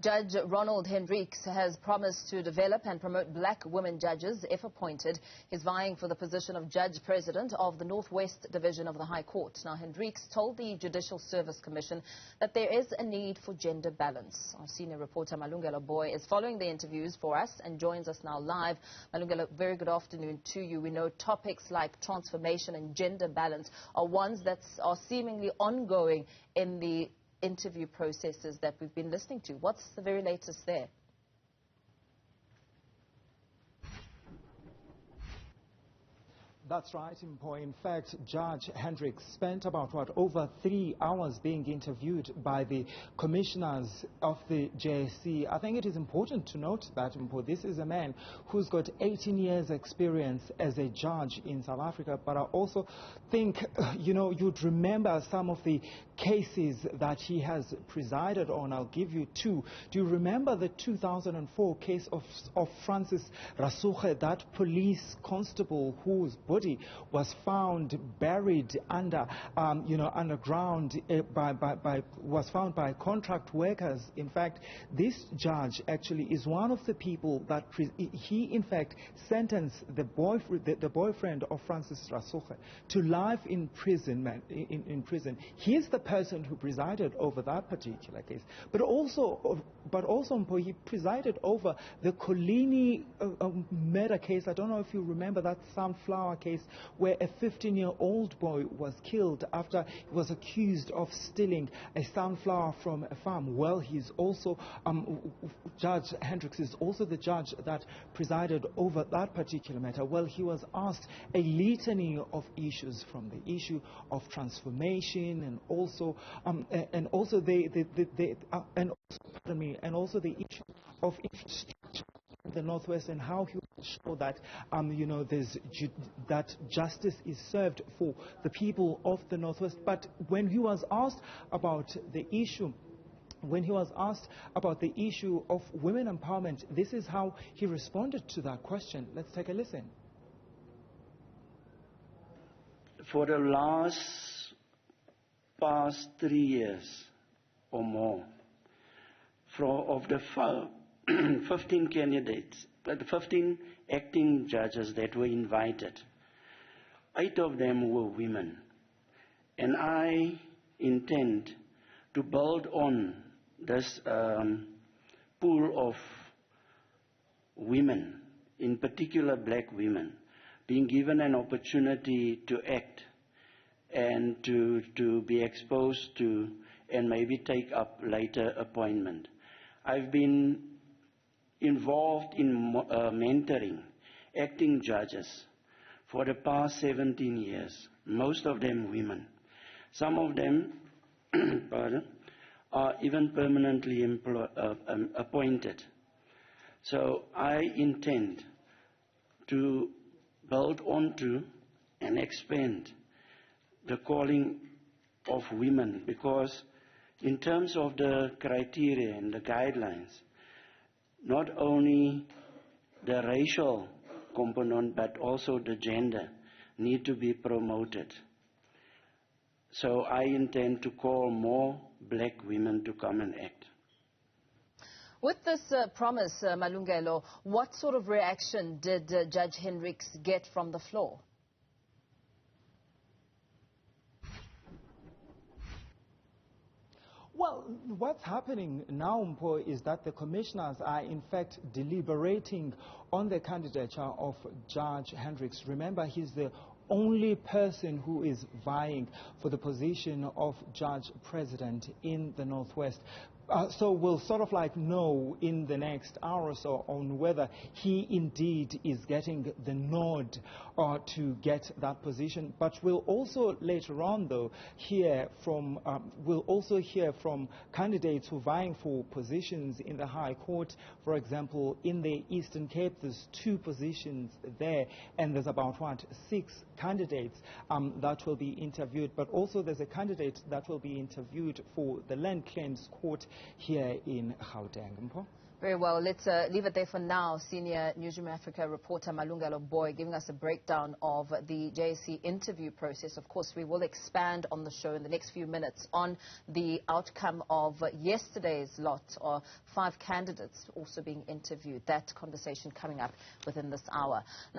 Judge Ronald Hendricks has promised to develop and promote black women judges if appointed. He's vying for the position of Judge President of the Northwest Division of the High Court. Now, Hendricks told the Judicial Service Commission that there is a need for gender balance. Our senior reporter Malungelo Booi is following the interviews for us and joins us now live. Malungelo, very good afternoon to you. We know topics like transformation and gender balance are ones that are seemingly ongoing in the interview processes that we've been listening to. What's the very latest there? That's right, Mpo. In fact, Judge Hendricks spent about, over 3 hours being interviewed by the commissioners of the JSC. I think it is important to note that, Mpo, this is a man who's got 18 years experience as a judge in South Africa, but I also think, you'd remember some of the cases that he has presided on. I'll give you two. Do you remember the 2004 case of Francis Rasuche, that police constable whose body was found buried underground was found by contract workers? In fact, this judge actually is one of the people that he in fact sentenced the boyfriend of Francis Rasuche to life imprisonment in prison. He is the person who presided over that particular case, but also he presided over the Colini murder case. I don't know if you remember that sunflower case where a 15-year-old boy was killed after he was accused of stealing a sunflower from a farm. Well, he's also Judge Hendricks is also the judge that presided over that particular matter. Well, he was asked a litany of issues, from the issue of transformation and also the issue of infrastructure in the Northwest, and how he will show that that justice is served for the people of the Northwest. But when he was asked about the issue of women empowerment, this is how he responded to that question. Let's take a listen. For the past 3 years or more, of the 15 candidates, the 15 acting judges that were invited, 8 of them were women. And I intend to build on this pool of women, in particular black women, being given an opportunity to act and to be exposed to and maybe take up later appointment. I've been involved in mentoring acting judges for the past 17 years, most of them women. Some of them are even permanently appointed. So I intend to build onto and expand the calling of women, because in terms of the criteria and the guidelines, not only the racial component but also the gender need to be promoted. So I intend to call more black women to come and act. With this promise, Malungelo, what sort of reaction did Judge Hendricks get from the floor? Well, what's happening now, Mpo, is that the commissioners are in fact deliberating on the candidature of Judge Hendricks. Remember, he's the only person who is vying for the position of Judge President in the Northwest. So we'll sort of know in the next hour or so on whether he indeed is getting the nod to get that position. But we'll also later on, though, hear from candidates who are vying for positions in the High Court. For example, in the Eastern Cape, there's 2 positions there, and there's about 6 candidates that will be interviewed. But also there's a candidate that will be interviewed for the Land Claims Court here in Gauteng. Mpho? Very well. Let's leave it there for now. Senior Newzroom Afrika reporter Malungelo Booi giving us a breakdown of the JSC interview process. Of course, we will expand on the show in the next few minutes on the outcome of yesterday's lot, or 5 candidates also being interviewed. That conversation coming up within this hour.